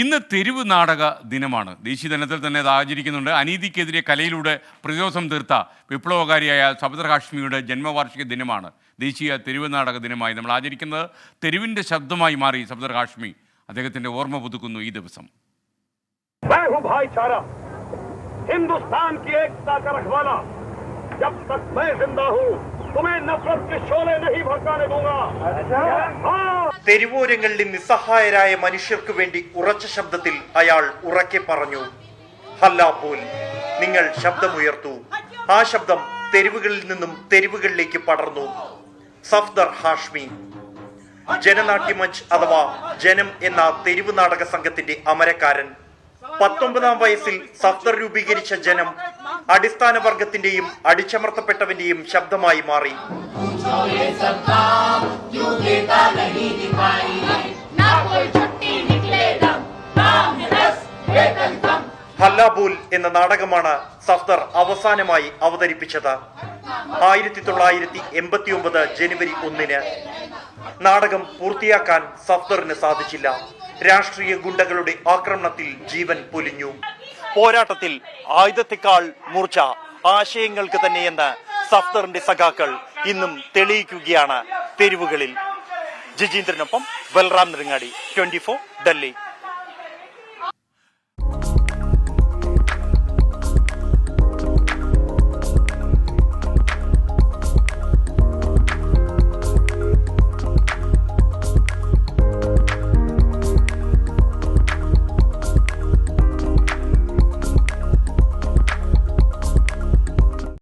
ഇന്ന് തെരുവ് നാടക ദിനമാണ്. ദേശീയ ദിനത്തിൽ തന്നെ അത് ആചരിക്കുന്നുണ്ട്. അനീതിക്കെതിരെ കലയിലൂടെ പ്രതിരോധം തീർത്ത വിപ്ലവകാരിയായ സഫദർ ഹാഷ്മിയുടെ ജന്മവാർഷിക ദിനമാണ് ദേശീയ തെരുവ് നാടക ദിനമായി നമ്മൾ ആചരിക്കുന്നത്. തെരുവിൻ്റെ ശബ്ദമായി മാറി സഫദർ ഹാഷ്മി. അദ്ദേഹത്തിൻ്റെ ഓർമ്മ പുതുക്കുന്നു ഈ ദിവസം. തെരുവോരങ്ങളിലെ നിസ്സഹായരായ മനുഷ്യർക്ക് വേണ്ടി ഉറച്ച ശബ്ദത്തിൽ അയാൾ ഉറക്കെ പറഞ്ഞു, ഹല്ലാബോൽ, നിങ്ങൾ ശബ്ദമുയർത്തു. ആ ശബ്ദം തെരുവുകളിൽ നിന്നും തെരുവുകളിലേക്ക് പടർന്നു. സഫദർ ഹാഷ്മി. ജനനാട്യമഞ്ച് അഥവാ ജനം എന്ന തെരുവ് നാടക സംഘത്തിന്റെ അമരക്കാരൻ. 19-ാം വയസ്സിൽ സഫദർ രൂപീകരിച്ച ജനം അടിസ്ഥാന വർഗത്തിന്റെയും അടിച്ചമർത്തപ്പെട്ടവന്റെയും ശബ്ദമായി മാറി. ഹല്ലാബോൽ എന്ന നാടകമാണ് സഫദർ അവസാനമായി അവതരിപ്പിച്ചത് 1989 ജനുവരി 1-ന്. നാടകം പൂർത്തിയാക്കാൻ സഫദറിന് സാധിച്ചില്ല. രാഷ്ട്രീയ ഗുണ്ടകളുടെ ആക്രമണത്തിൽ ജീവൻ പൊലിഞ്ഞു. പോരാട്ടത്തിൽ ആയുധത്തെക്കാൾ മൂർച്ച ആശയങ്ങൾക്ക് തന്നെയെന്ന് സഫദറിന്റെ സഖാക്കൾ ഇന്നും തെളിയിക്കുകയാണ് തെരുവുകളിൽ. ജിജീന്ദ്രനൊപ്പം ബൽറാം നെടുങ്ങാടി, 24 ഡൽഹി.